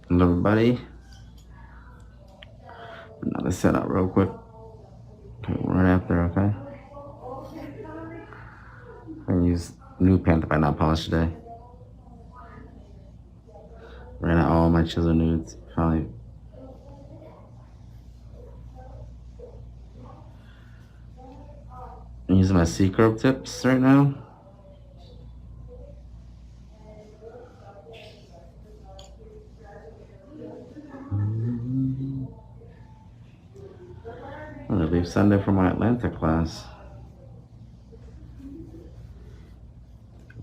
Hello everybody. Another setup real quick. Okay, right after, okay? I'm gonna use new pen if I not polish today. Ran out all my chisel nudes. Finally. I'm using my C curve tips right now. I'm gonna leave Sunday for my Atlanta class.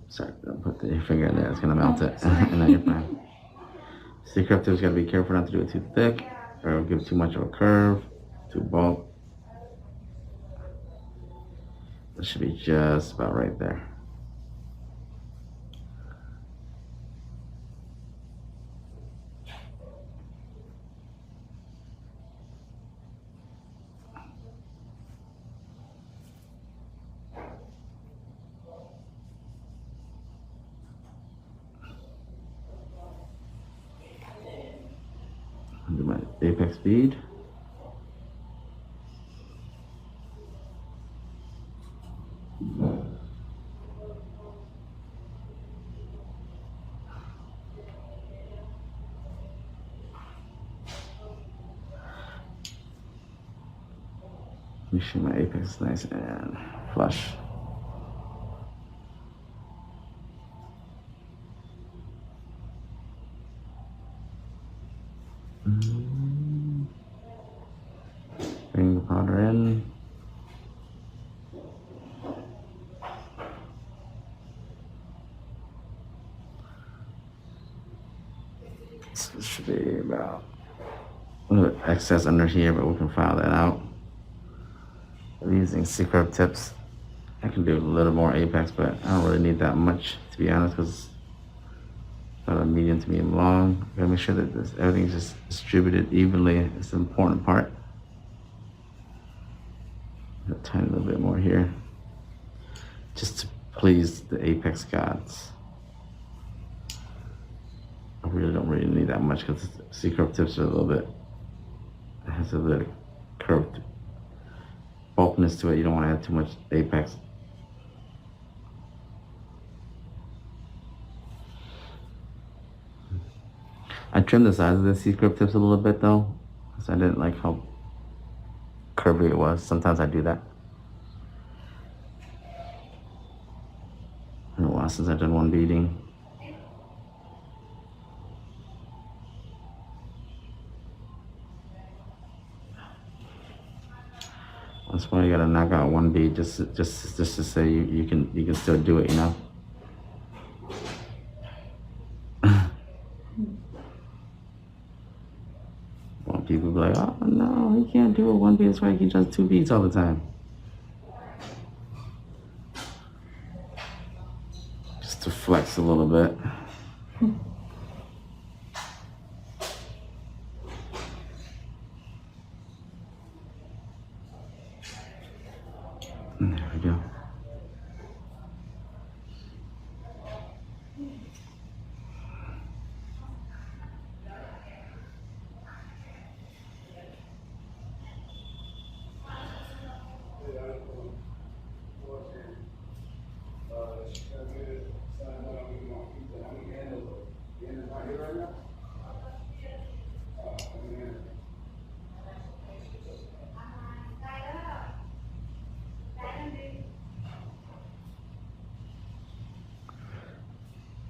Sorry, don't put the finger in there, it's gonna melt it. And then you're fine. C curve tips, gotta be careful not to do it too thick or give too much of a curve, too bulk. It should be just about right there. Do my apex bead. Make sure my apex is nice and flush. Bring the powder in. So this should be about a little excess under here, but we can file that out. I'm using C-curve tips. I can do a little more apex, but I don't really need that much, to be honest, because it's not a medium to medium long. I gotta make sure that everything's just distributed evenly. It's the important part. A tiny little bit more here, just to please the apex gods. I really don't need that much because C-curve tips are a little bit, it has a little curved bulkiness to it. You don't want to add too much apex. I trimmed the size of the C-curve tips a little bit though, because I didn't like how curvy it was. Sometimes I do that. It's been a while since I've done one beading. That's why you gotta knock out one bead just to say you can still do it, you know. Well, people be like, oh no, he can't do it one bead. That's why he does two beads all the time. Just to flex a little bit. There we go.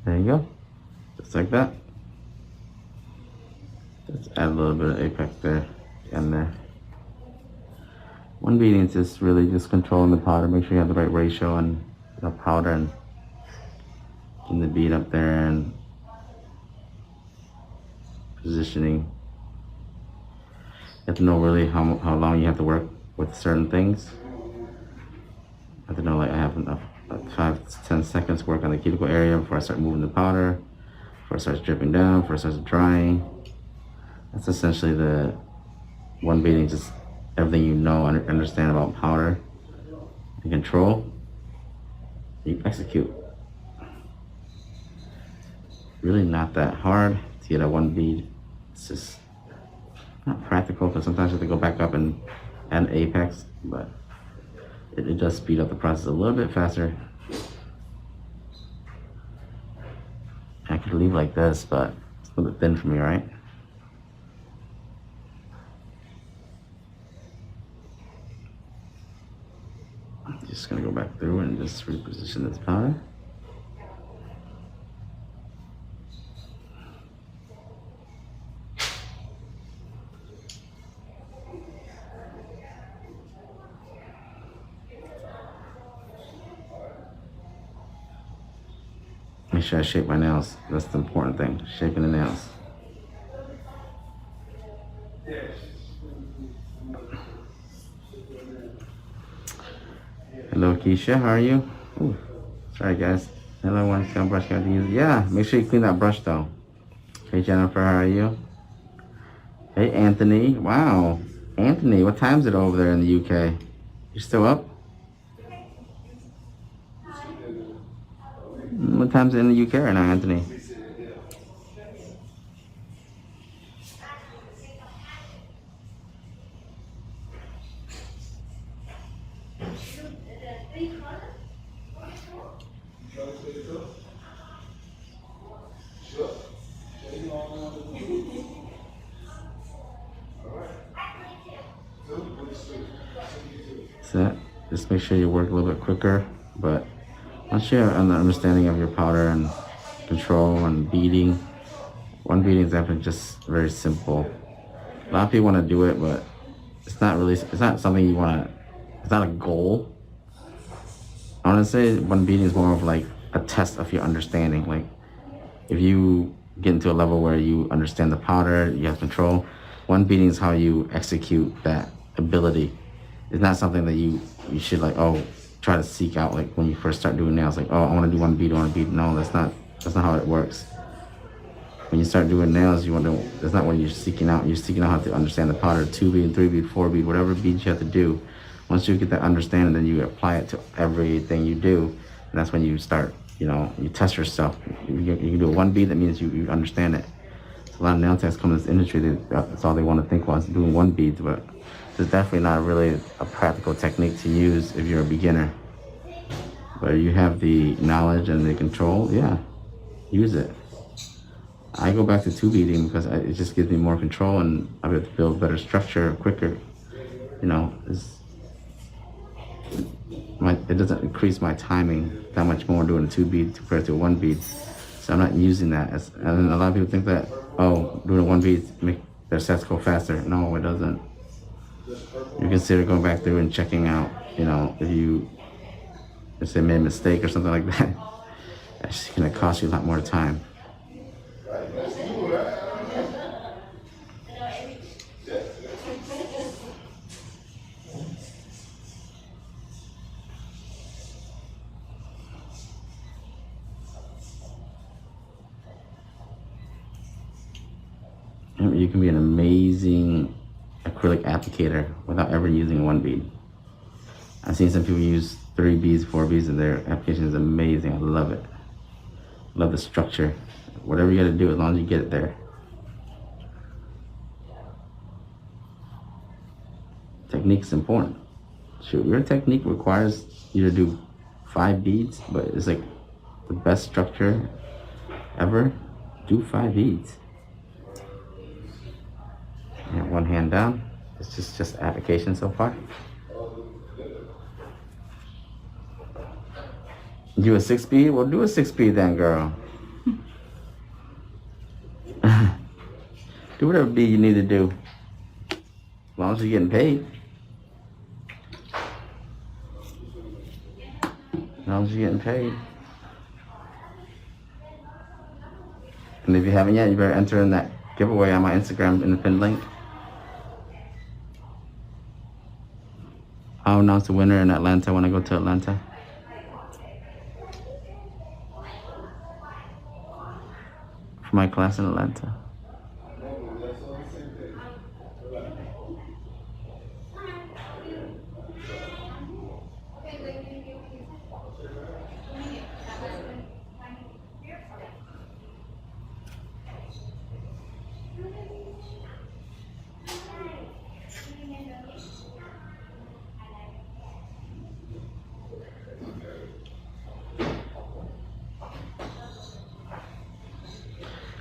There you go, just like that. Just add a little bit of apex there and there. One beading is just really just controlling the powder. Make sure you have the right ratio and powder and getting the bead up there and positioning. You have to know really how long you have to work with certain things. I have to know, like, I have enough, like 5 to 10 seconds to work on the cuticle area before I start moving the powder, before it starts dripping down, before it starts drying. That's essentially the one beading, just everything you know, understand about powder and control, you execute. Really not that hard to get a one bead It's just not practical because sometimes you have to go back up and add an apex, but it does speed up the process a little bit faster. I could leave like this, but it's a little bit thin for me, right? Just gonna go back through and just reposition this powder. Make sure I shape my nails. That's the important thing, shaping the nails. Hello, Keisha, how are you? Ooh, sorry, guys. Hello, one scalp brush got to use. Yeah, make sure you clean that brush though. Hey, Jennifer, how are you? Hey, Anthony. Wow, Anthony, what time is it over there in the UK? You still up? What time's it in the UK right now, Anthony? So just make sure you work a little bit quicker, but once you have an understanding of your powder and control and beading, one beading is definitely just very simple. A lot of people want to do it, but it's not something you want to, it's not a goal. I want to say one beading is more of like a test of your understanding. Like if you get into a level where you understand the powder, you have control, one beading is how you execute that ability. It's not something that you should like, oh, try to seek out like when you first start doing nails, like, oh, I want to do one bead, I want to bead. No, that's not how it works. When you start doing nails, that's not what you're seeking out. You're seeking out how to understand the powder, 2 bead, 3 bead, 4 bead, whatever beads you have to do. Once you get that understanding, then you apply it to everything you do. And that's when you start, you test yourself. You can do a 1 bead, that means you understand it. So a lot of nail techs come in this industry, that's all they want to think about is doing 1 bead, but it's definitely not really a practical technique to use if you're a beginner. But if you have the knowledge and the control, yeah, use it. I go back to 2 beading because it just gives me more control and I'll be able to build better structure quicker. It doesn't increase my timing that much more doing a 2 bead compared to a 1 bead. So I'm not using that. And a lot of people think that, oh, doing a 1 bead make their sets go faster. No, it doesn't. You consider going back through and checking out, if they made a mistake or something like that. That's just gonna cost you a lot more time. You can be an amazing acrylic applicator without ever using 1 bead. I've seen some people use 3 beads, 4 beads, and their application is amazing. I love it. Love the structure. Whatever you gotta do, as long as you get it there. Technique's important. Sure, your technique requires you to do 5 beads, but it's like the best structure ever. Do 5 beads. And 1 hand down. It's just application so far. Do a 6 bead? Well, do a 6 bead then, girl. Do whatever bead you need to do. As long as you're getting paid. As long as you're getting paid. And if you haven't yet, you better enter in that giveaway on my Instagram in the pinned link. I'll announce the winner in Atlanta when I go to Atlanta. For my class in Atlanta.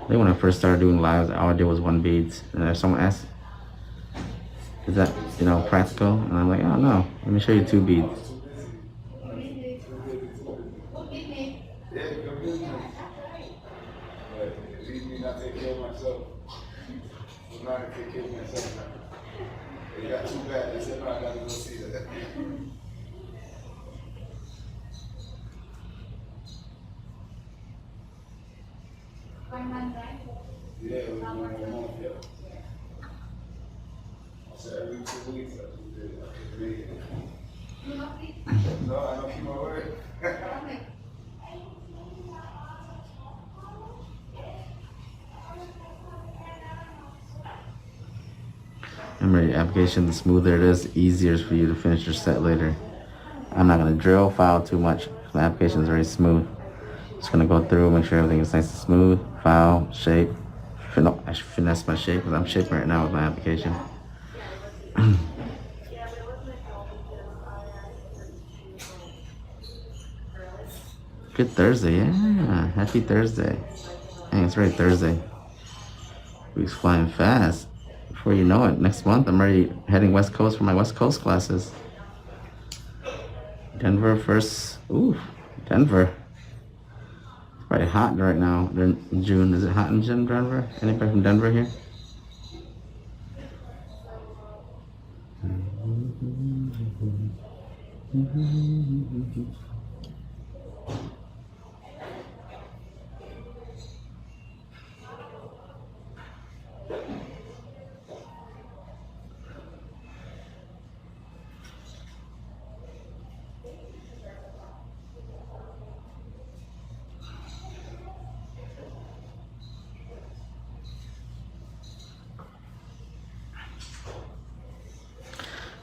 I think when I first started doing lives, all I did was 1 beads. And then someone asked, is that, practical? And I'm like, oh no, let me show you 2 beads. Remember, your application, the smoother it is, easier for you to finish your set later. I'm not going to drill file too much. My application is very smooth. Just going to go through, make sure everything is nice and smooth. File, shape. I should finesse my shape because I'm shaping right now with my application. Good Thursday, yeah. Happy Thursday. Dang, it's already Thursday. Week's flying fast. Before you know it, next month I'm already heading West Coast for my West Coast classes. Denver first. Ooh, Denver. It's probably hot right now in June. Is it hot in Denver? Anybody from Denver here?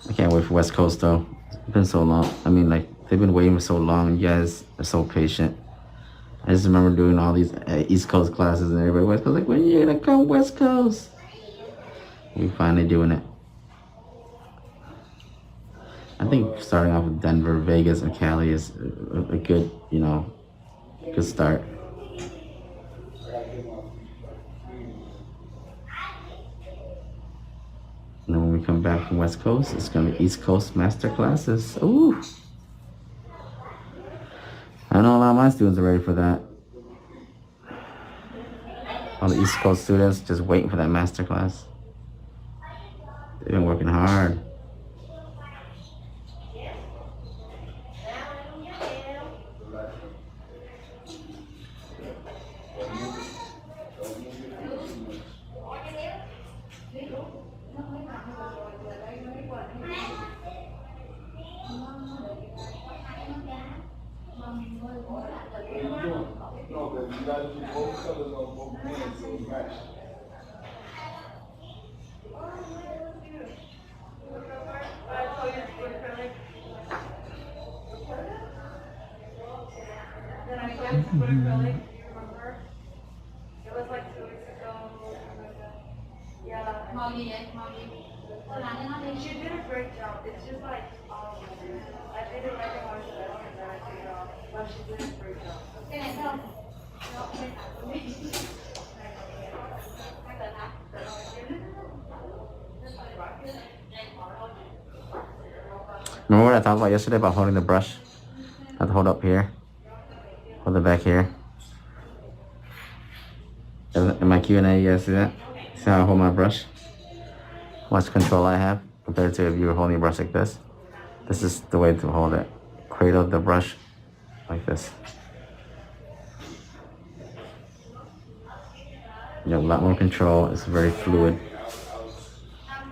I can't wait for West Coast though. It's been so long. I mean, like, they've been waiting for so long. You guys are so patient. I just remember doing all these East Coast classes and everybody West Coast, like, when you gonna come West Coast? We finally doing it. I think starting off with Denver, Vegas, and Cali is a good, good start. And then when we come back from West Coast, it's gonna be East Coast master classes. Ooh. I know a lot of my students are ready for that. All the East Coast students just waiting for that master class. They've been working hard. She did a great job. It's just like, I didn't recognize that, but she did a great job. Remember what I talked about yesterday about holding the brush? I have to hold up here. Hold it back here. In my Q&A, you guys see that? See how I hold my brush? How much control I have compared to if you were holding your brush like this. This is the way to hold it. Cradle the brush like this. You have a lot more control. It's very fluid.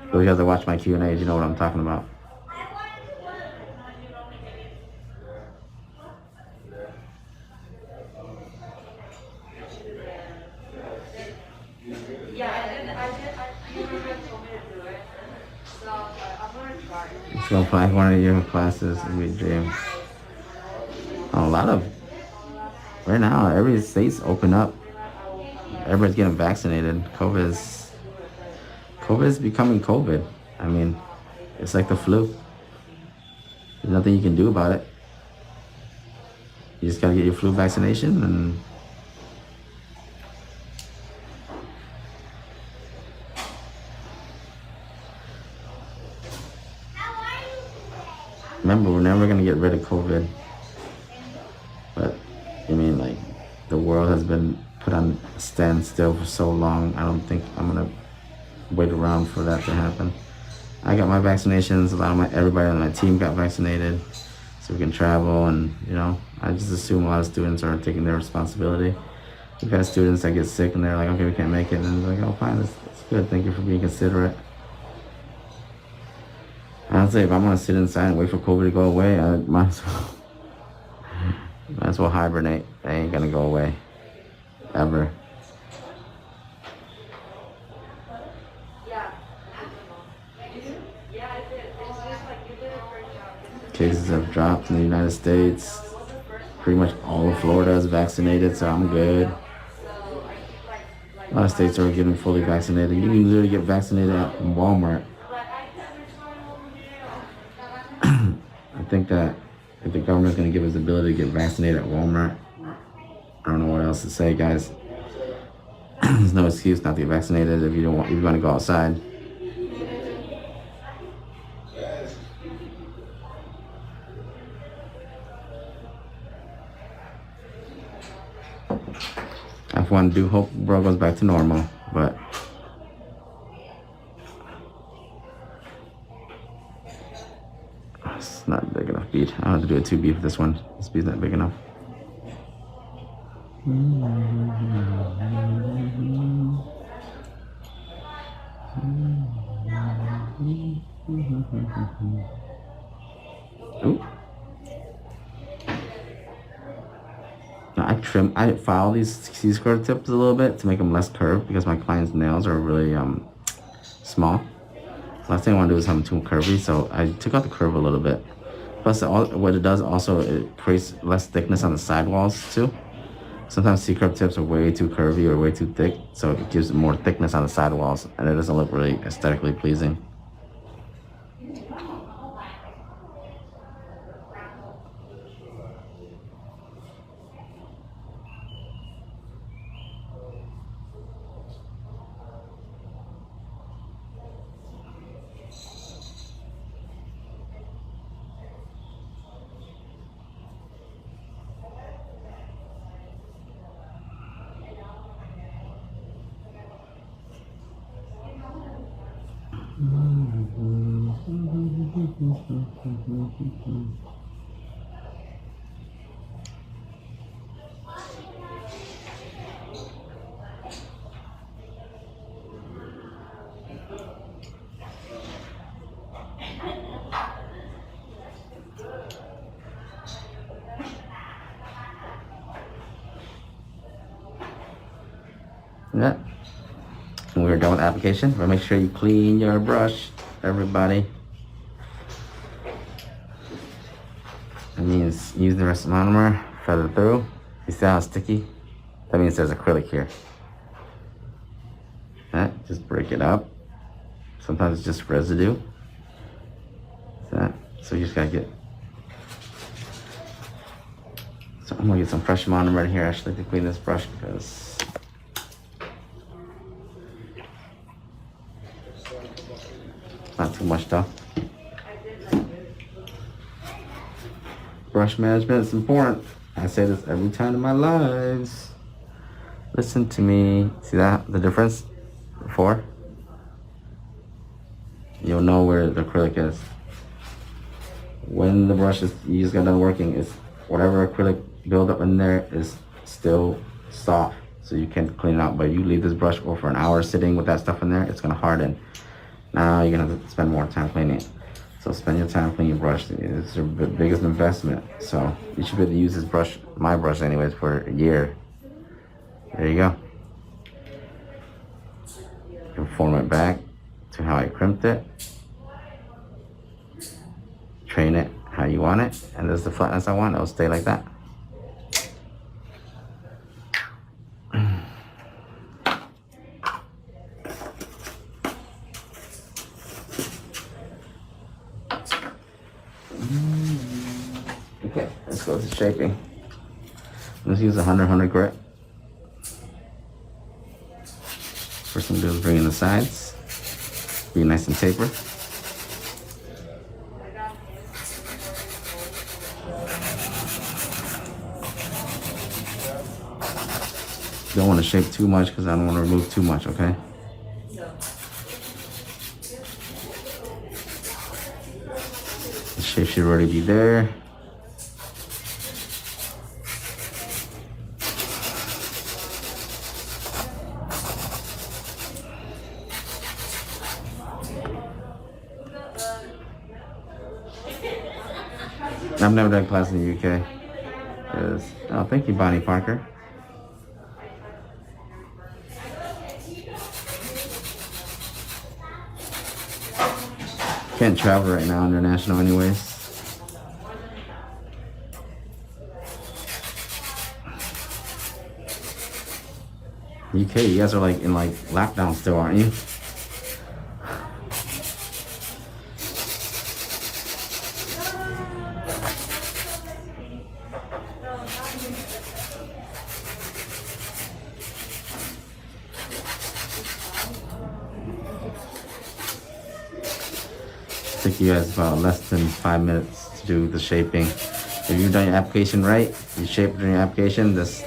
Those of you guys that watch my Q&As, you know what I'm talking about. Go apply for one of your classes and we dream. A lot of right now, every state's open up. Everybody's getting vaccinated. COVID is becoming COVID. I mean, it's like the flu. There's nothing you can do about it. You just gotta get your flu vaccination and remember, we're never gonna get rid of COVID. But I mean, like, the world has been put on standstill for so long. I don't think I'm gonna wait around for that to happen. I got my vaccinations. Everybody on my team got vaccinated, so we can travel. And I just assume a lot of students are taking their responsibility. We've had students that get sick and they're like, okay, we can't make it, and they're like, oh, fine, that's good. Thank you for being considerate. Honestly, if I'm gonna sit inside and wait for COVID to go away, I might as well hibernate. They ain't gonna go away ever. Yeah. Yeah, I did. It's just like you did a great job. Cases have dropped in the United States. Pretty much all of Florida is vaccinated, so I'm good. A lot of states are getting fully vaccinated. You can literally get vaccinated at Walmart. I think that if the government's going to give us the ability to get vaccinated at Walmart, I don't know what else to say, guys. There's no excuse not to get vaccinated if you want to go outside. I for one do hope the world goes back to normal, but it's not big enough beat. I don't have to do a 2 beat for this one. This beat's not big enough. Ooh. I file these C-square tips a little bit to make them less curved because my client's nails are really small. Last thing I want to do is have them too curvy, so I took out the curve a little bit. Plus, what it does also, it creates less thickness on the sidewalls too. Sometimes C-curve tips are way too curvy or way too thick, so it gives more thickness on the sidewalls, and it doesn't look really aesthetically pleasing. Yeah. When we're done with the application, but make sure you clean your brush, everybody. That means use the rest of the monomer, feather through. You see how it's sticky? That means there's acrylic here. That, just break it up. Sometimes it's just residue. That, so you just gotta get. So I'm gonna get some fresh monomer here actually to clean this brush because not too much though. Brush management is important. I say this every time in my lives. Listen to me. See that? The difference? Before? You'll know where the acrylic is. When the brush is, you just got done working, it's whatever acrylic buildup in there is still soft. So you can't clean it out. But you leave this brush for an hour sitting with that stuff in there, it's gonna harden. Now you're gonna have to spend more time cleaning it. So spend your time cleaning your brush. It's your biggest investment. So you should be able to use this brush, my brush anyways, for a year. There you go. You can form it back to how I crimped it. Train it how you want it. And there's the flatness I want. It'll stay like that. Okay, let's go to shaping. Let's use a 100 grit. First thing to do is bring in the sides. Be nice and taper. shape too much because I don't want to remove too much, okay? The shape should already be there. I've never done class in the UK. Oh, thank you, Bonnie Parker. Can't travel right now, international anyways. UK, you guys are like in like lockdown still, aren't you? Took you guys about less than 5 minutes to do the shaping. If you've done your application right, you shaped during your application, that's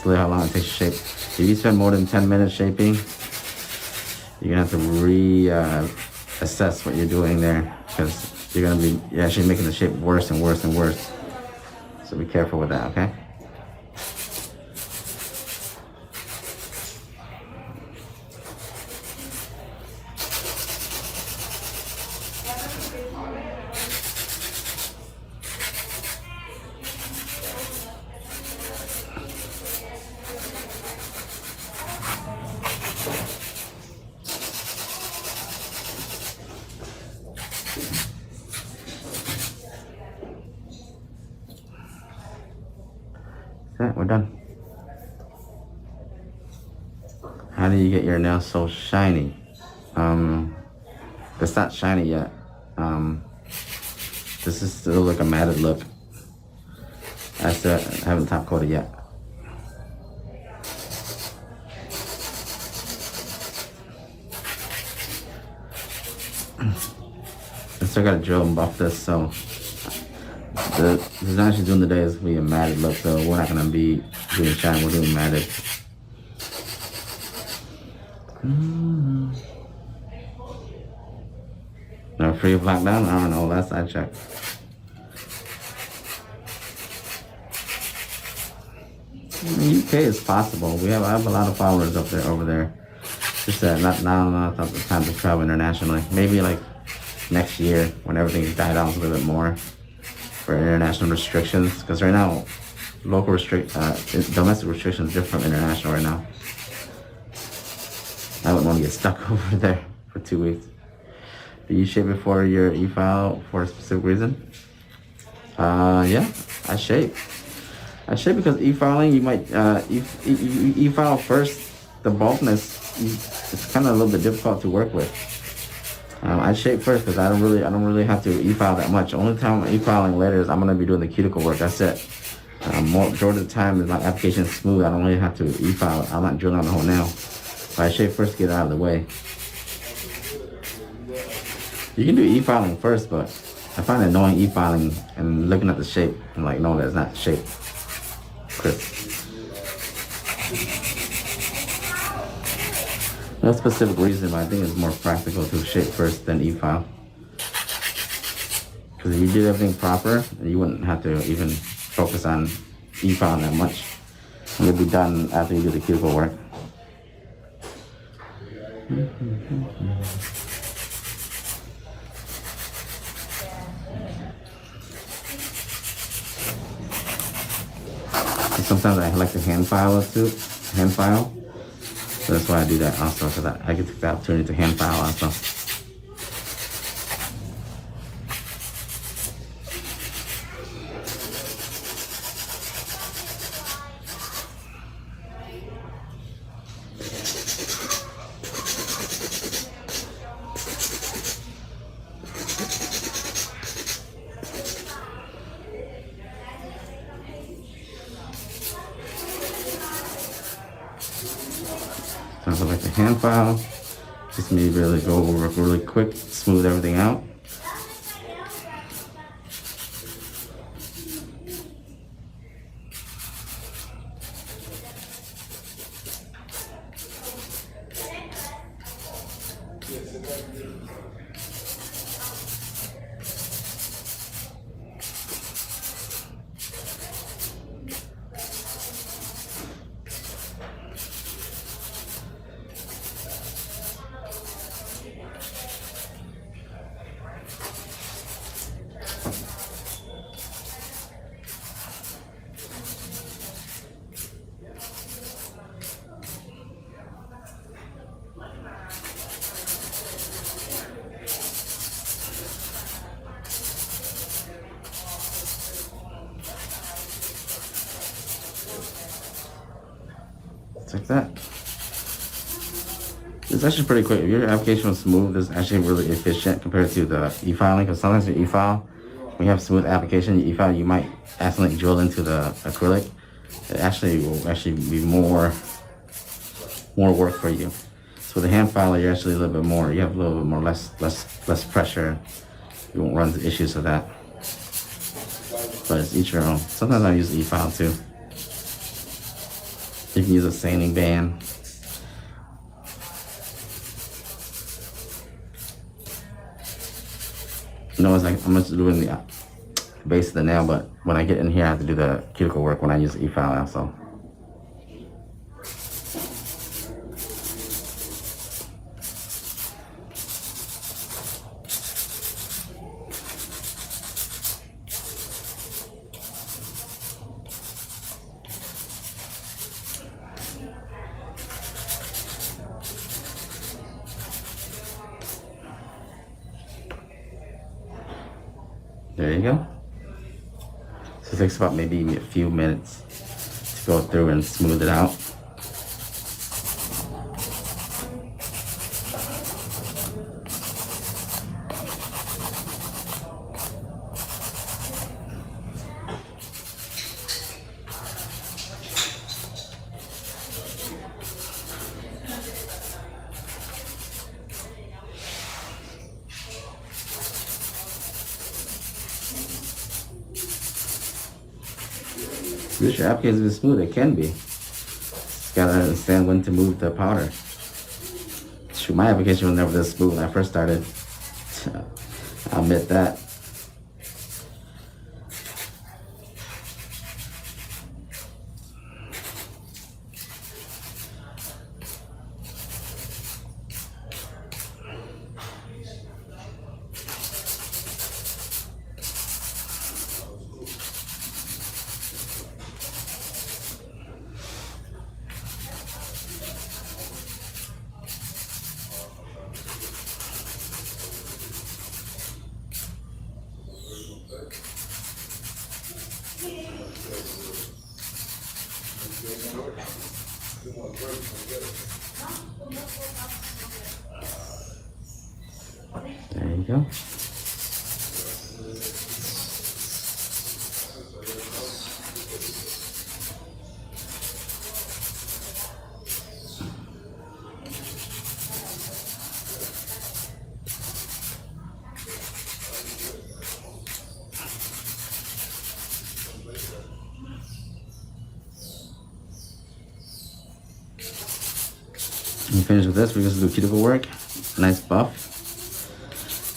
literally how long it takes to shape. If you spend more than 10 minutes shaping, you're gonna have to assess what you're doing there, because you're actually making the shape worse and worse and worse. So be careful with that, okay? Okay, we're done. How do you get your nails so shiny? It's not shiny yet. This is still like a matted look. I haven't top coated yet. I still gotta drill and buff this, so the design she's doing today is gonna be a matted look, so we're not gonna be doing shine, we're doing matted. No free of lockdown? I don't know, last I checked. In the UK it's possible. I have a lot of followers over there. Just that not the time to travel internationally. Maybe like next year when everything's died down a little bit more for international restrictions. Because right now, domestic restrictions are different from international right now. I wouldn't want to get stuck over there for 2 weeks. Do you shape before your e-file for a specific reason? Yeah, I shape. I shape because e-filing, you might e-file first. The bulkness, it's kind of a little bit difficult to work with. I shape first because I don't really have to e-file that much. The only time I'm e-filing later is I'm gonna be doing the cuticle work. That's it. Majority of the time, if my application is smooth, I don't really have to e-file. I'm not drilling on the whole nail. But I shape first to get it out of the way. You can do e-filing first, but I find that knowing e-filing and looking at the shape and like knowing that it's not shaped crisp. No specific reason, but I think it's more practical to shape first than e-file. Because if you did everything proper, you wouldn't have to even focus on e-filing that much. It'll be done after you do the cuticle work. Sometimes I like to hand file it too, So that's why I do that also, because I get the opportunity to hand file also. So I like to hand file, just me really go over really quick, smooth everything out. Just like that. It's actually pretty quick. If your application was smooth, it's actually really efficient compared to the e-filing. Because sometimes your e-file, when you have smooth application, your e-file, you might accidentally drill into the acrylic. It actually will be more work for you. So with the hand filer, you're actually a little bit more. You have a little bit more less pressure. You won't run into issues with that. But it's each your own. Sometimes I use e-file too. You can use a sanding band. You know, it's like I'm just doing the base of the nail, but when I get in here, I have to do the cuticle work when I use e-file also. There you go. So it takes about maybe a few minutes to go through and smooth it out. Wish your application is smooth. It can be. Just gotta understand when to move the powder. Shoot, my application was never this smooth when I first started. I'll admit that. There you go. When we finish with this, we're going to do cuticle work. Nice buff.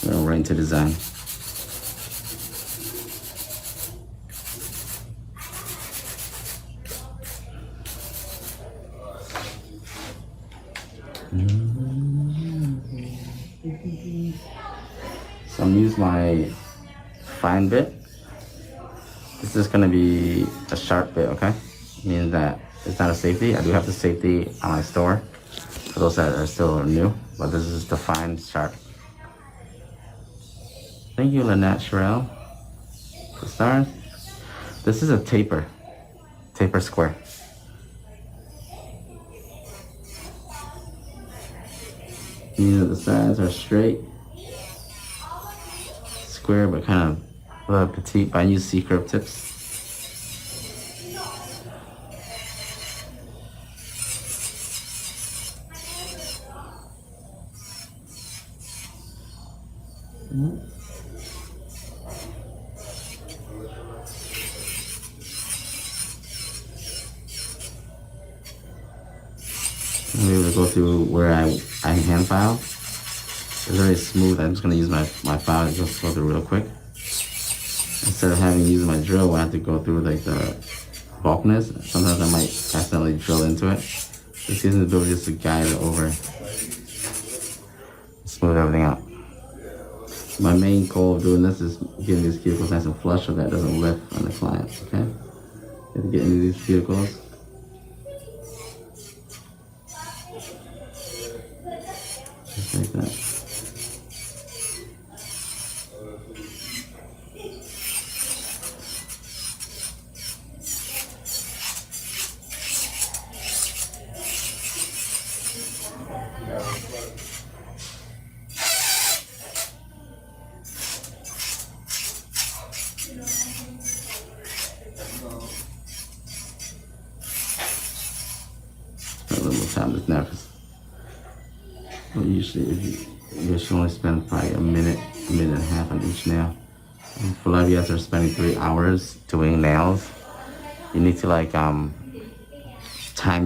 We're going right into design. So I'm using my fine bit. This is going to be a sharp bit, okay? Meaning that it's not a safety. I do have the safety on my store for those that are still new, but this is the fine sharp. Thank you, Lynette Sherrill. The stars. This is a taper square. These are the sides are straight, square, but kind of a little petite. But I use C-curve tips. I'm able to go through where I hand file. It's very smooth. I'm just gonna use my file to go through real quick. Instead of having used my drill, I have to go through like the bulkness. Sometimes I might accidentally drill into it. Just using the drill just to guide it over, smooth everything out. My main goal of doing this is getting these cuticles nice and flush so that it doesn't lift on the client. Okay, you have to get into these cuticles. Just like that. A little more time with nervous. Well, usually, if you should only spend probably a minute and a half on each nail. And for a lot of you guys that are spending 3 hours doing nails, you need to like time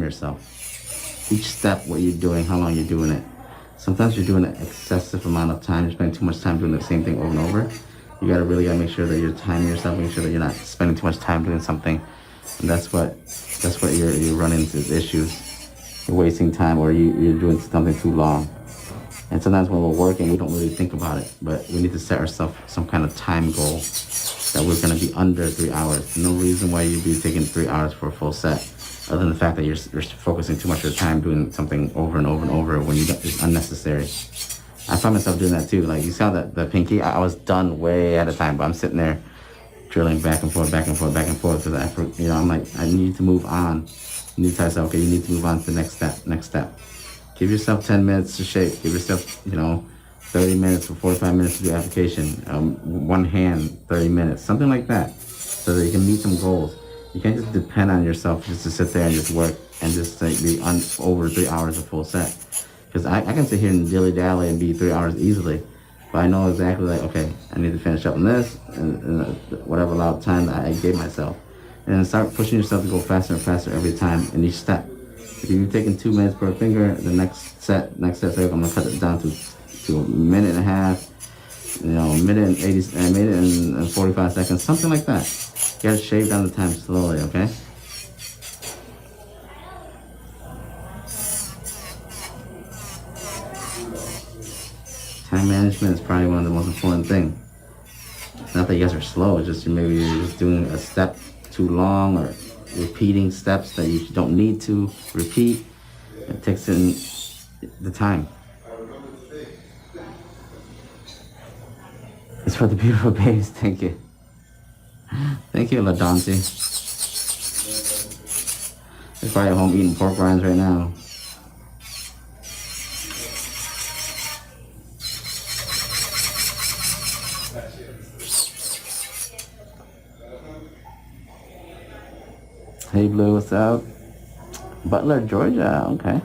yourself. Each step, what you're doing, how long you're doing it. Sometimes you're doing an excessive amount of time. You're spending too much time doing the same thing over and over. You gotta really make sure that you're timing yourself, make sure that you're not spending too much time doing something. And that's what you run into issues. You're wasting time, or you're doing something too long. And sometimes when we're working, we don't really think about it, but we need to set ourselves some kind of time goal that we're gonna be under 3 hours. No reason why you'd be taking 3 hours for a full set, other than the fact that you're focusing too much of your time doing something over and over and over when it's unnecessary. I find myself doing that too. Like you saw the pinky, I was done way ahead of time, but I'm sitting there drilling back and forth, back and forth, back and forth, because I'm like, I need to move on. You need to tell yourself, okay, you need to move on to the next step. Give yourself 10 minutes to shape. Give yourself, 30 minutes or 45 minutes to do application. One hand, 30 minutes, something like that, so that you can meet some goals. You can't just depend on yourself just to sit there and just work and just be over 3 hours a full set. Because I can sit here and dilly-dally and be 3 hours easily, but I know exactly like, okay, I need to finish up on this and whatever allowed time that I gave myself. And then start pushing yourself to go faster and faster every time in each step. If you're taking 2 minutes per finger, the next set, I'm gonna cut it down to a minute and a half, minute and 45 seconds, something like that. You gotta shave down the time slowly, okay? Time management is probably one of the most important things. It's not that you guys are slow, it's just maybe you're just doing a step too long or repeating steps that you don't need to repeat. It takes in the time. It's for the beautiful babes, thank you. Thank you, LaDonte. They're probably at home eating pork rinds right now. Hey Blue, what's up? Butler, Georgia, okay.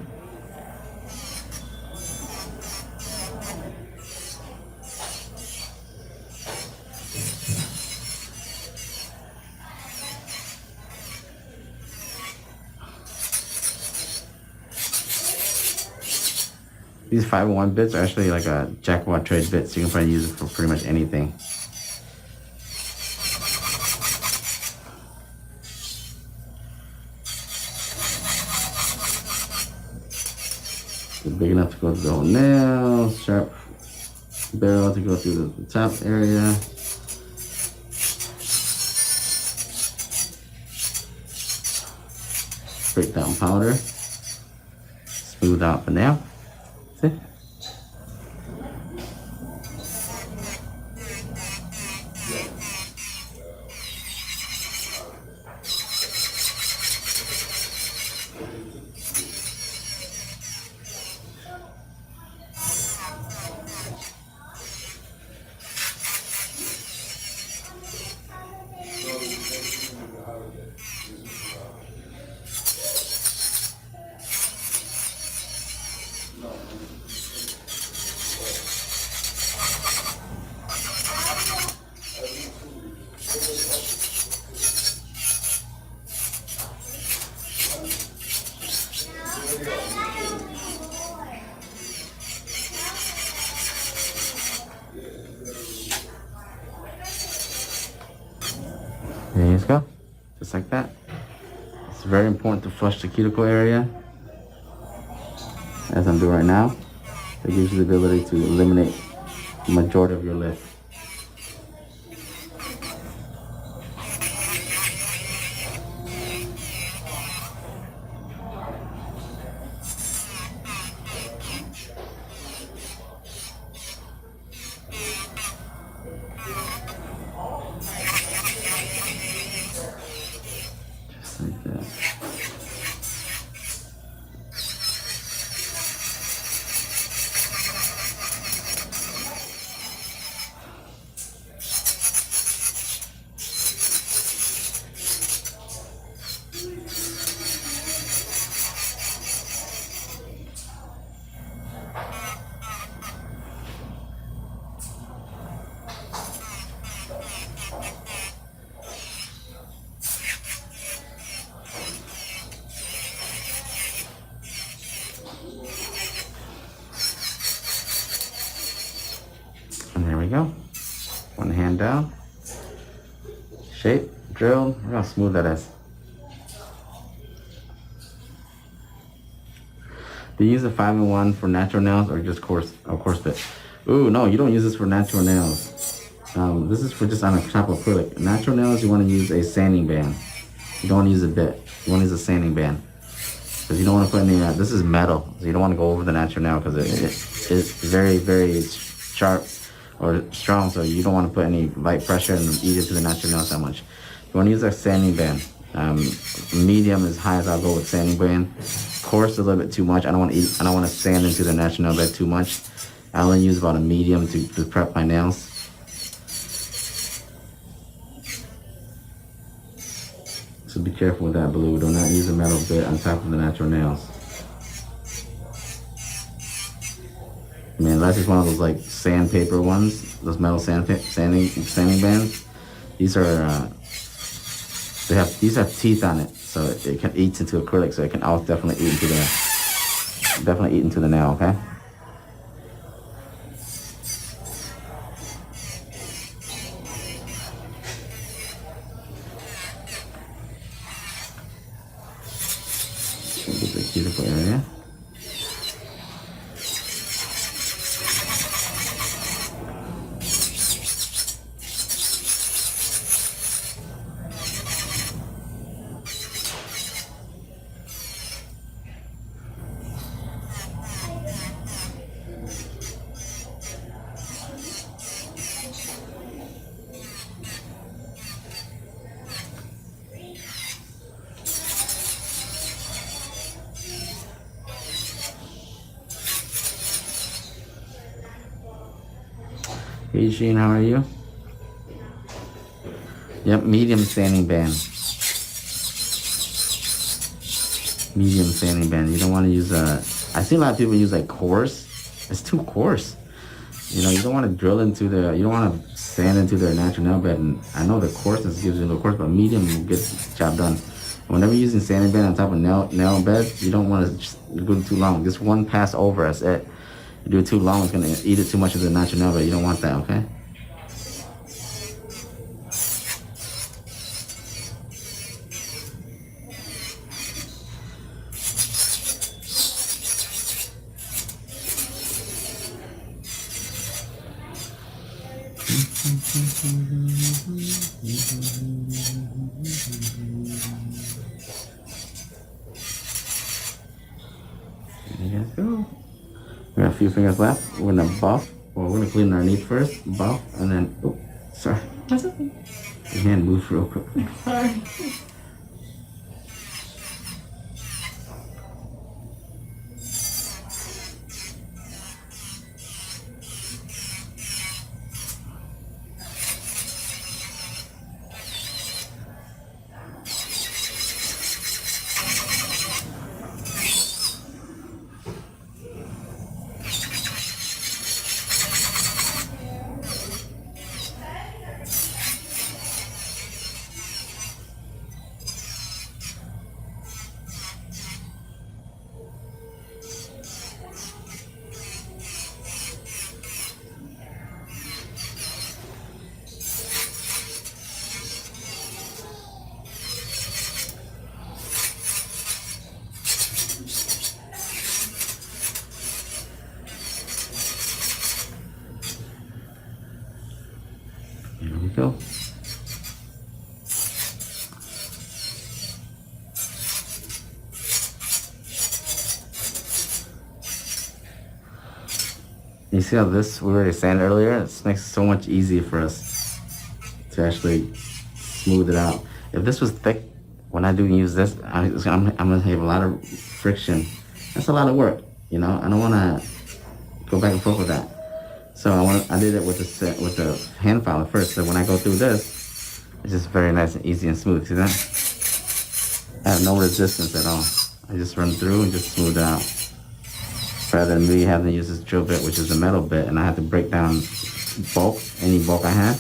These 501 bits are actually like a jack of all trades bits. You can probably use it for pretty much anything. They're big enough to go through the whole nail, sharp barrel to go through the top area. Breakdown powder. Smooth out the nail. See? There you go. Just like that. It's very important to flush the cuticle area, as I'm doing right now. It gives you the ability to eliminate the majority of your lip. Just like that. And there we go. One hand down. Shape, drilled. Look how smooth that is. Do you use a 5-in-1 for natural nails or just coarse bit? Ooh, no, you don't use this for natural nails. This is for just on a top of acrylic. Natural nails, you want to use a sanding band. You don't want to use a bit. You want to use a sanding band. Because you don't want to put any, this is metal. So you don't want to go over the natural nail because it's very, very sharp or strong. So you don't want to put any light pressure and eat it to the natural nails that much. You want to use a sanding band. Medium as high as I'll go with sanding band. Coarse a little bit too much. I don't want to sand into the natural nail bed too much. I only use about a medium to prep my nails. So be careful with that blue. Do not use a metal bit on top of the natural nails. I mean, unless it's one of those like sandpaper ones, those metal sanding bands. These are these have teeth on it, so it can eat into acrylic, so it can definitely eat into the nail. Okay. The cuticle area. Hey Sheen, how are you? Yep, medium sanding band. Medium sanding band. You don't want to use I see a lot of people use like coarse. It's too coarse. You know, you don't want to drill into you don't want to sand into their natural nail bed. And I know the coarseness gives you a little coarse, but medium will get the job done. Whenever you're using sanding band on top of nail beds, you don't want to just go too long. Just one pass over, that's it. You do it too long, it's going to eat it too much of the natural nail bed. You don't want that, okay? There you guys go. We got a few fingers left. We're gonna buff. Well, we're gonna clean underneath first, buff, and then. Oh, sorry. That's okay. Your hand moves real quickly. Sorry. There we go. You see how this, we already sanded earlier? This makes it so much easier for us to actually smooth it out. If this was thick, when I do use this, I'm gonna have a lot of friction. That's a lot of work, you know? I don't wanna go back and forth with that. So I did it with the hand filer first. So when I go through this, it's just very nice and easy and smooth. See that? I have no resistance at all. I just run through and just smooth it out. Rather than me having to use this drill bit, which is a metal bit, and I have to break down any bulk I have,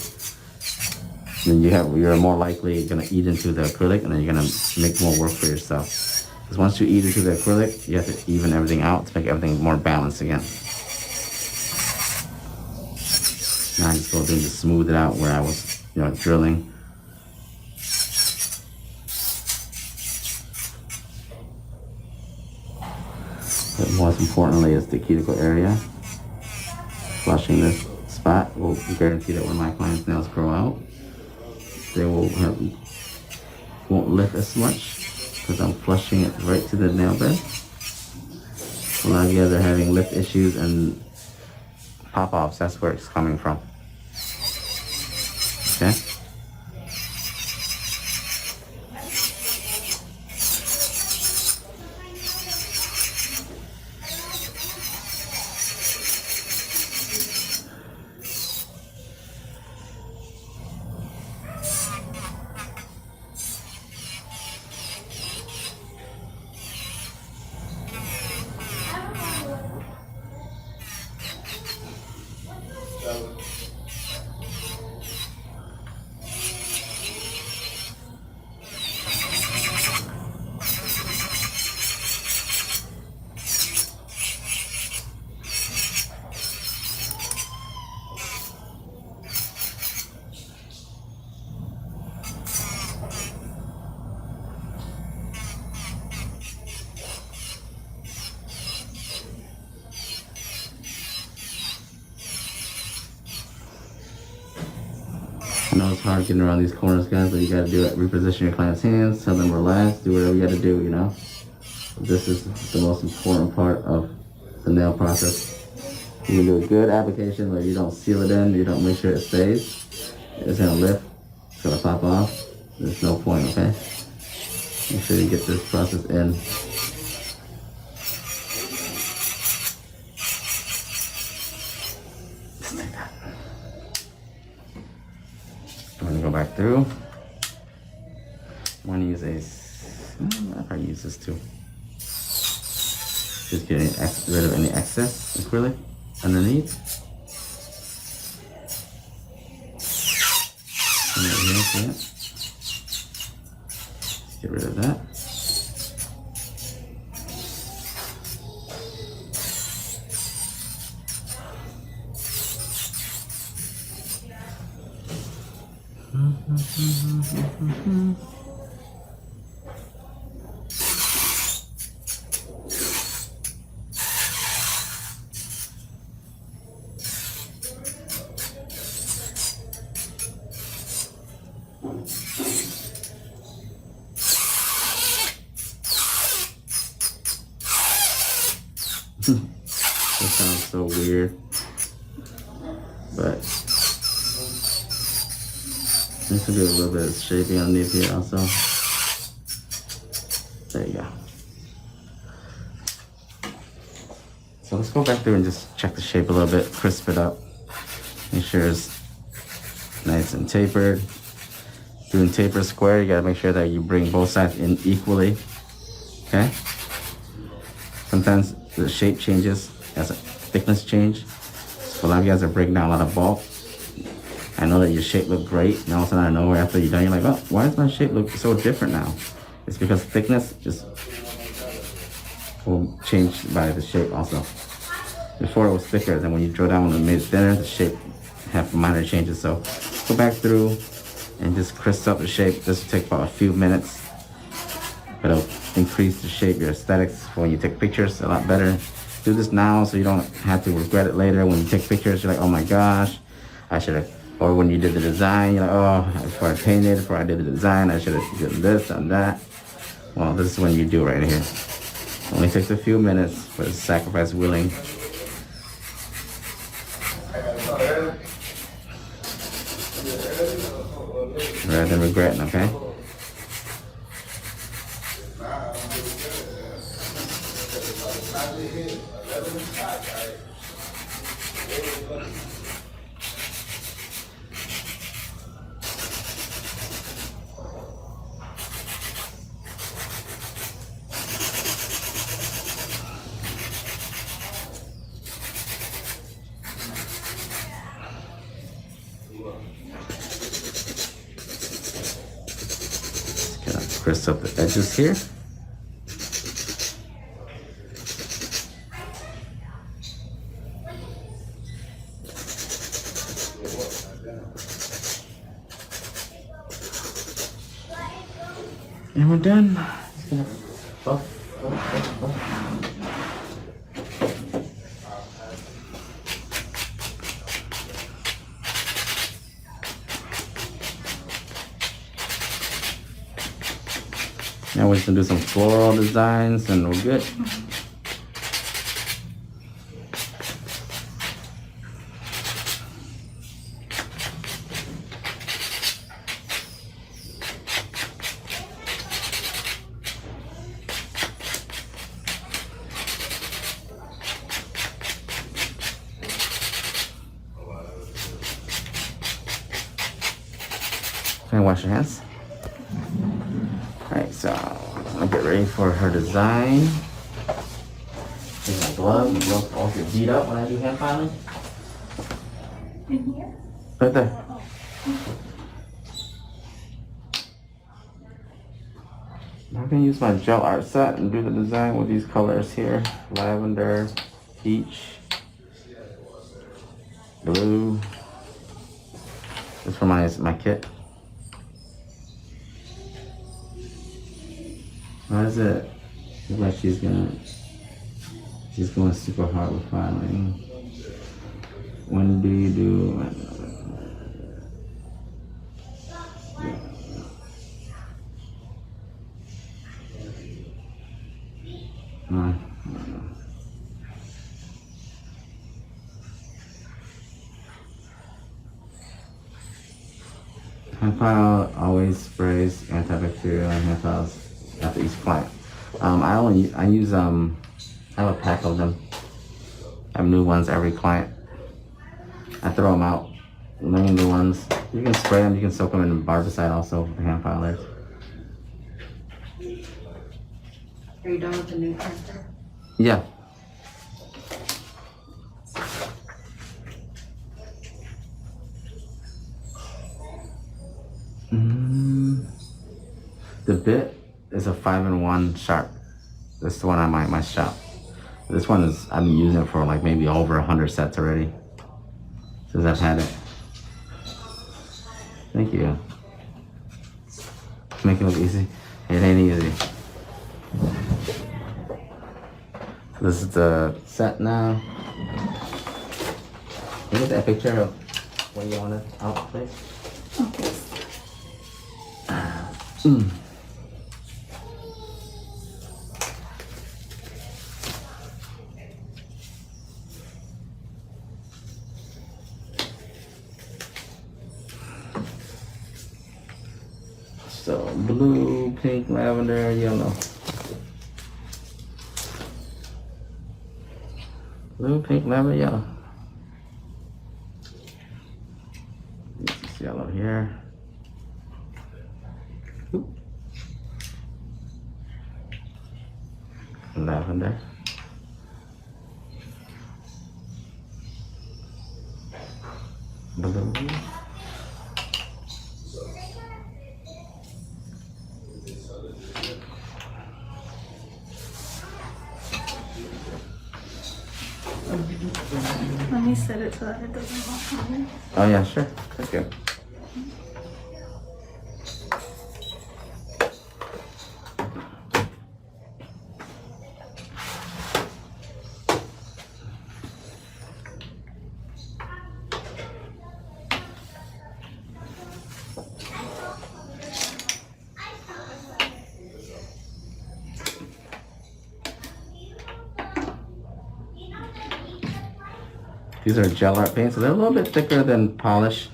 then you're more likely gonna eat into the acrylic, and then you're gonna make more work for yourself. Because once you eat into the acrylic, you have to even everything out to make everything more balanced again. Now I just go through and just smooth it out where I was, drilling. But most importantly is the cuticle area. Flushing this spot will guarantee that when my clients' nails grow out, they won't lift as much because I'm flushing it right to the nail bed. A lot of you guys are having lip issues and pop-offs. That's where it's coming from. Okay. I know it's hard getting around these corners, guys, but you gotta do it. Reposition your client's hands, tell them relax, do whatever you gotta do, This is the most important part of the nail process. You can do a good application where you don't seal it in, you don't make sure it stays. It's gonna lift, it's gonna pop off. There's no point, okay? Make sure you get this process in. Just like that. I'm gonna go back through. I'm gonna use I'll probably use this too. Just getting rid of any excess acrylic underneath. And right here, see it? Just get rid of that. That sounds so weird, but this will do a little bit of shaping underneath here also. There you go. So let's go back through and just check the shape a little bit, crisp it up, make sure it's nice and tapered. Doing taper square, you gotta make sure that you bring both sides in equally, okay? Sometimes the shape changes as a thickness change. So a lot of you guys are breaking down a lot of bulk. I know that your shape looked great, and all of a sudden out of nowhere after you're done, you're like, oh, why does my shape look so different now? It's because thickness just will change by the shape also. Before it was thicker, then when you drill down and made it thinner, the shape have minor changes. So go back through and just crisp up the shape. This will take about a few minutes, but it'll increase the shape, your aesthetics for when you take pictures a lot better. Do this now so you don't have to regret it later. When you take pictures, you're like, oh my gosh, I should have Or when you did the design, you're like, oh, before I painted, before I did the design, I should have done this, done that. Well, this is when you do right here. Only takes a few minutes, but it's sacrifice willing. Rather than regretting, okay? Crisp up the edges here. And we're done. Now we're just gonna do some floral designs and we're good. Can I wash your hands? Alright, so I'm gonna get ready for her design. Here's my glove. The glove always get beat up when I do hand filing. In here? Right there. I'm gonna use my gel art set and do the design with these colors here. Lavender, peach, blue. This for my kit. Why does it look like she's going super hard with filing? When do you do? Hand file always sprays antibacterial and hand files after each client. I have a pack of them. I have new ones every client. I throw them out. Many new ones. You can spray them. You can soak them in barbicide also for hand filers. Are you done with the new printer? Yeah. The bit is a 5-in-1 sharp. This is the one on my shop. This one is, I've been using it for like maybe over 100 sets already since I've had it. Thank you. Make it look easy. It ain't easy. So this is the set now. Can you get that picture of what you want it out, please? Okay. So blue, pink, lavender, yellow. Blue, pink, lavender, yellow. This yellow here. Oop. Lavender. Blue. Let me set it so that it doesn't walk on me. Oh yeah, sure. That's good. These are gel art paints, so they're a little bit thicker than polish.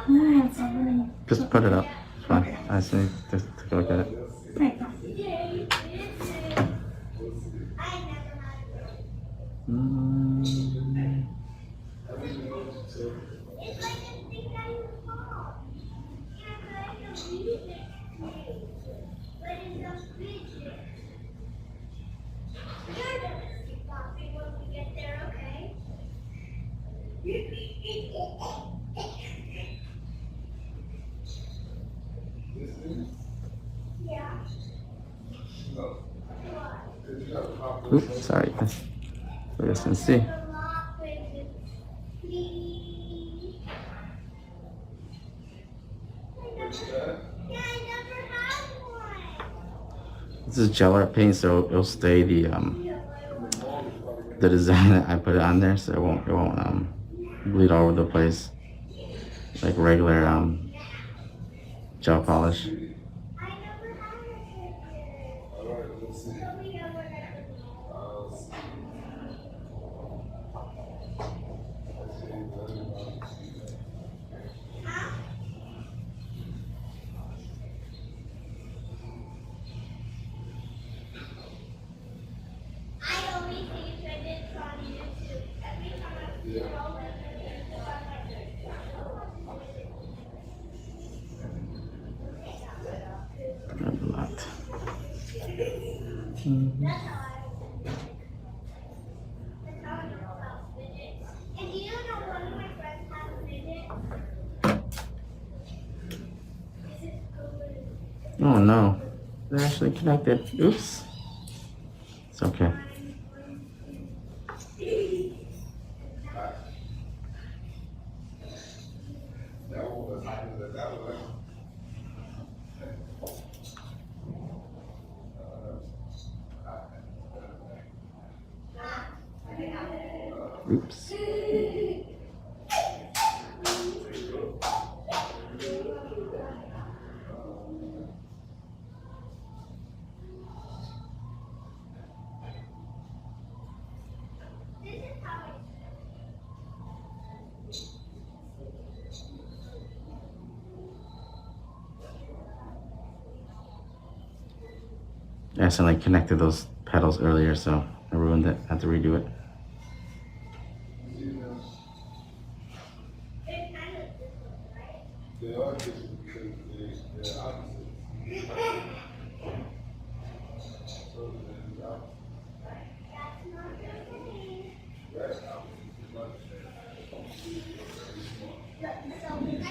Oh, it's already. Just put it up. It's fine. I just need to take a look at it. There you go. Mm. Oops, sorry. I just didn't see. This is gel art paint, so it'll stay the design that I put it on there, so it won't bleed all over the place like regular gel polish. A lot. Mm-hmm. Oh no, they're actually connected. Oops. It's okay. Oops. I accidentally connected those petals earlier, so I ruined it. I had to redo it.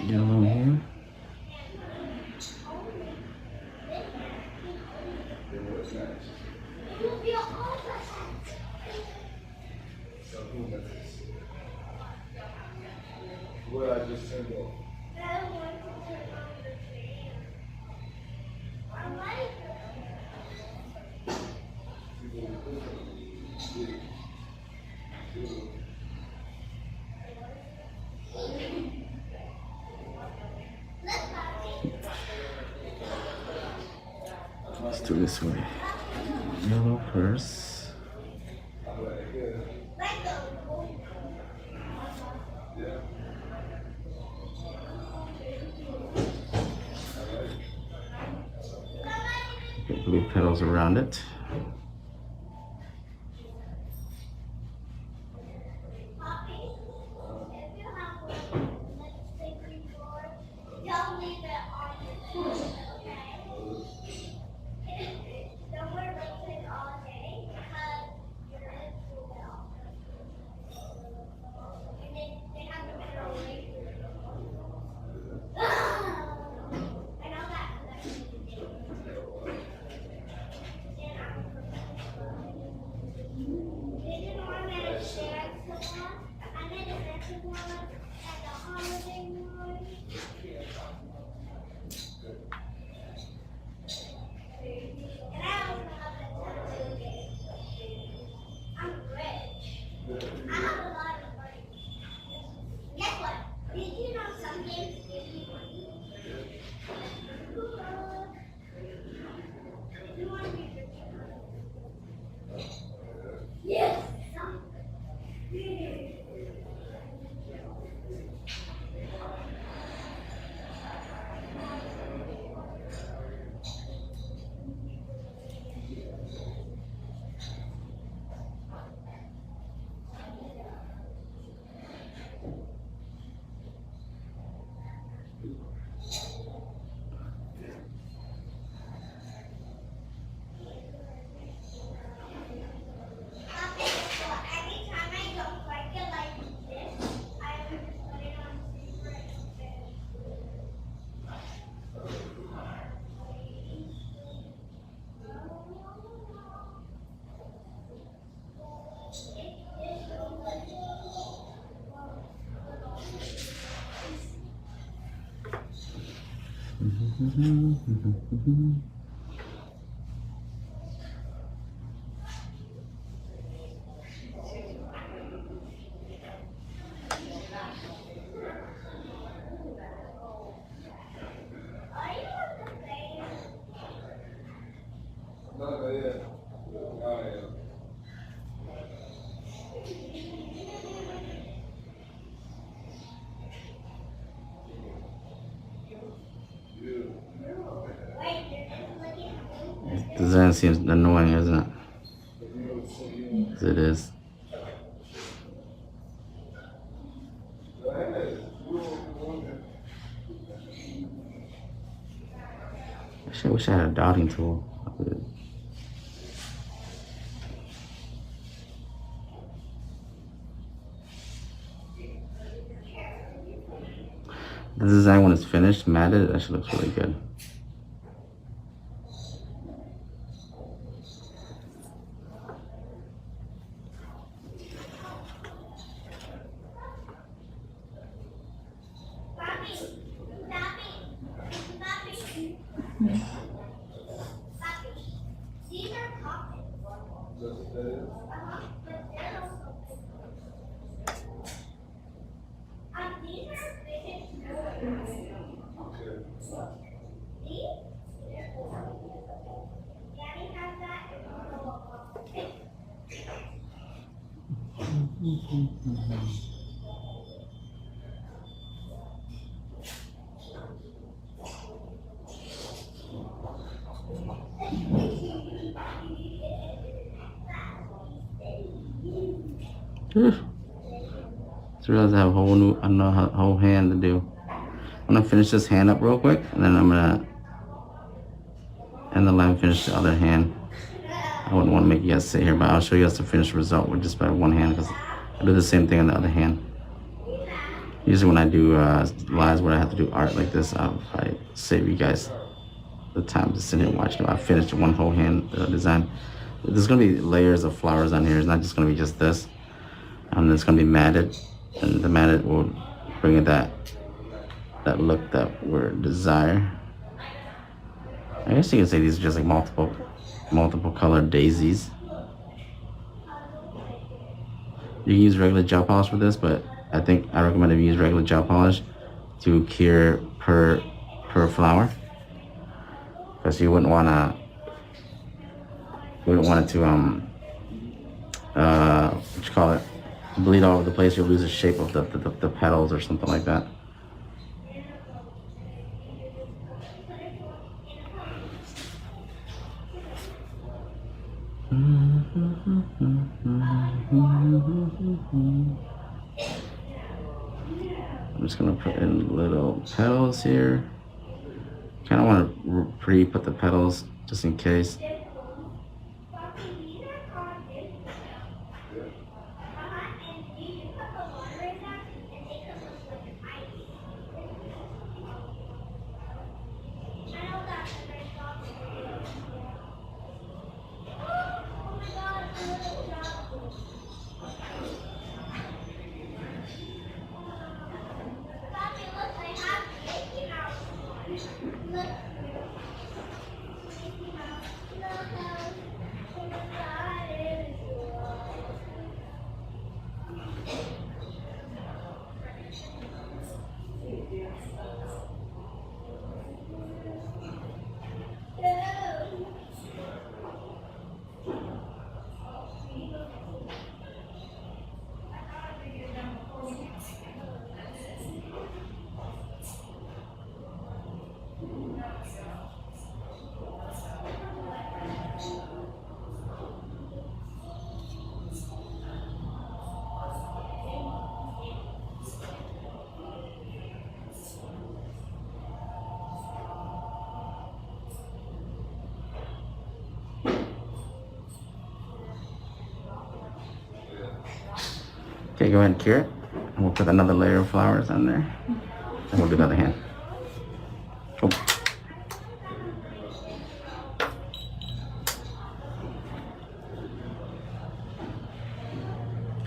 Yellow here. Let's do this way. Yellow first. Get blue petals around it. Design seems annoying, isn't it? As it is. I wish I had a dotting tool. The design, when it's finished, matted, that actually looks really good. Just realized I have a whole hand to do. I'm gonna finish this hand up real quick, and then I'm gonna end the line, finish the other hand. I wouldn't want to make you guys sit here, but I'll show you guys the finished result with just by one hand, because I do the same thing on the other hand. Usually when I do lives where I have to do art like this, I'll probably save you guys the time to sit here and watch it. I finished one whole hand design. There's gonna be layers of flowers on here. It's not just gonna be just this. It's gonna be matted, and the matted will bring it that look that we desire. I guess you can say these are just like multiple colored daisies. You can use regular gel polish for this, but I think I recommend if you use regular gel polish to cure per flower, because you wouldn't want it to what you call it, bleed all over the place. You'll lose the shape of the petals or something like that. I'm just gonna put in little petals here. Kind of want to pre-put the petals just in case. Okay, go ahead and cure it. And we'll put another layer of flowers on there. And we'll do the other hand. Oh.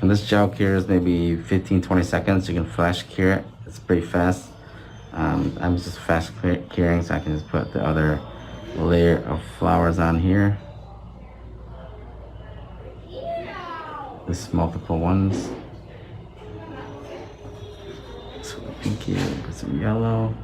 And this gel cures maybe 15-20 seconds. You can flash cure it. It's pretty fast. I'm just fast clearing, so I can just put the other layer of flowers on here. Just multiple ones. So pinky, put some yellow.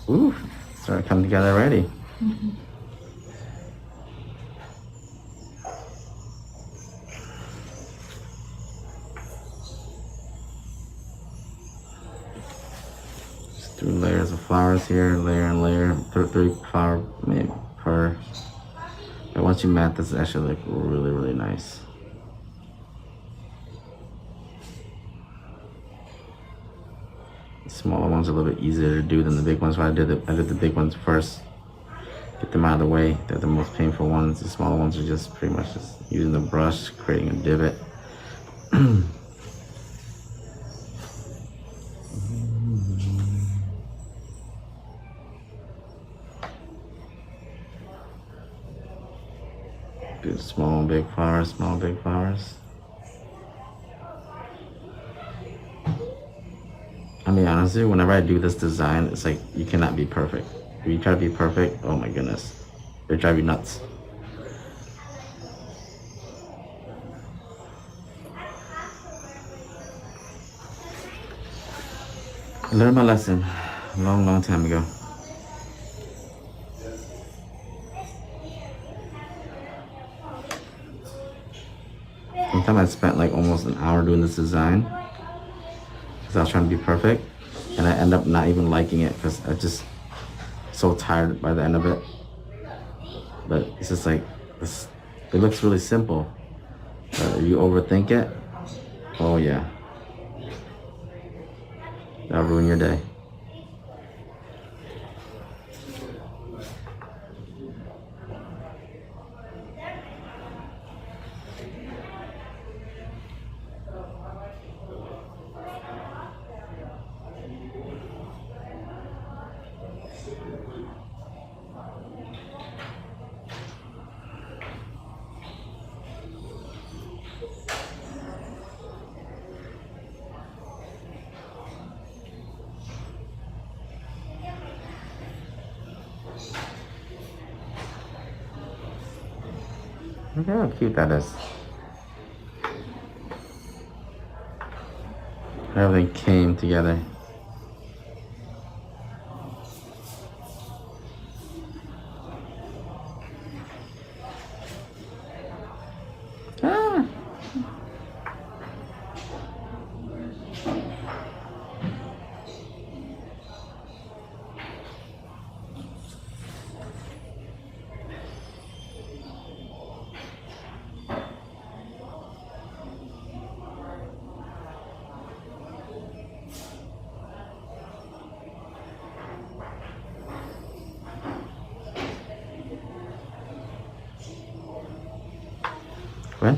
Ooh, started coming together already. Just 3 layers of flowers here, layer and layer, 3 flower maybe per. But once you mat, this actually look really, really nice. The smaller ones are a little bit easier to do than the big ones. So I did the big ones first. Get them out of the way. They're the most painful ones. The smaller ones are just pretty much just using the brush, creating a divot. Do small and big flowers, small big flowers. I mean, honestly, whenever I do this design, it's like you cannot be perfect. If you try to be perfect, oh my goodness, it drive you nuts. I learned my lesson a long, long time ago. One time I spent like almost an hour doing this design because I was trying to be perfect, and I end up not even liking it because I just so tired by the end of it. But it's just like this, it looks really simple, but if you overthink it, oh yeah, that'll ruin your day. Look at how cute that is. Everything came together. Ah. What?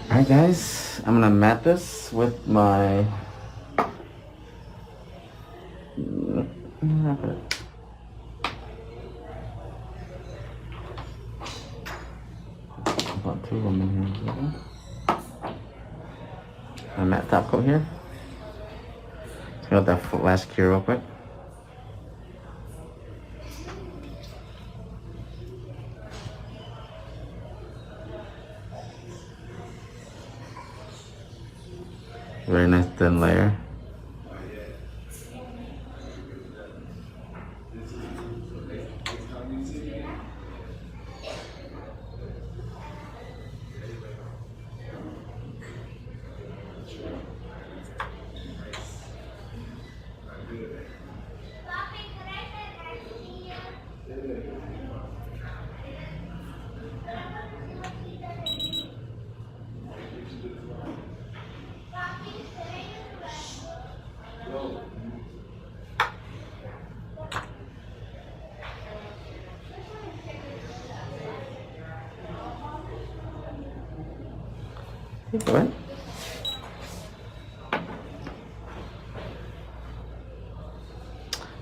Alright guys, I'm gonna mat this with my about 2 of them in here. My matte top coat here. Let's go with that last cure real quick. Very nice thin layer. What?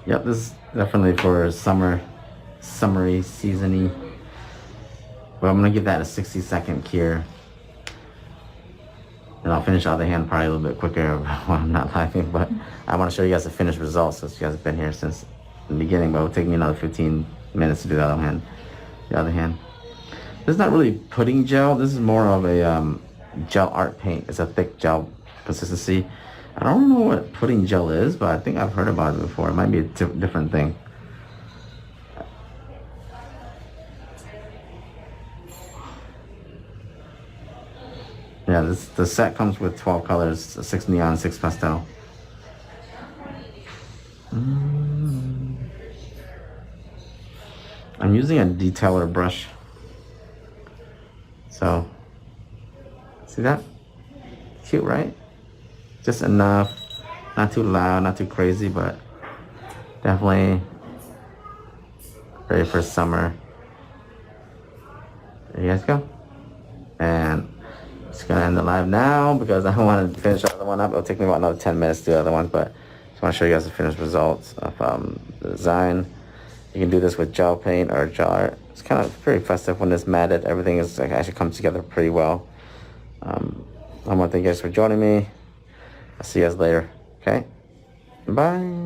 Yep, this is definitely for summery, seasony. But I'm gonna give that a 60-second cure. And I'll finish out the hand probably a little bit quicker when I'm not laughing, but I want to show you guys the finished results since you guys have been here since the beginning, but it'll take me another 15 minutes to do the other hand. This is not really pudding gel, this is more of a gel art paint. It's a thick gel consistency. I don't know what pudding gel is, but I think I've heard about it before. It might be a different thing. Yeah, the set comes with 12 colors, 6 neon, 6 pastel. I'm using a detailer brush. So, see that? Cute, right? Just enough. Not too loud, not too crazy, but definitely ready for summer. There you guys go. And just gonna end the live now because I want to finish the other one up. It'll take me about another 10 minutes to do the other one, but just want to show you guys the finished results of the design. You can do this with gel paint or gel art. It's kind of pretty festive when it's matted. Everything is like actually comes together pretty well. I want to thank you guys for joining me. I'll see you guys later. Okay? Bye.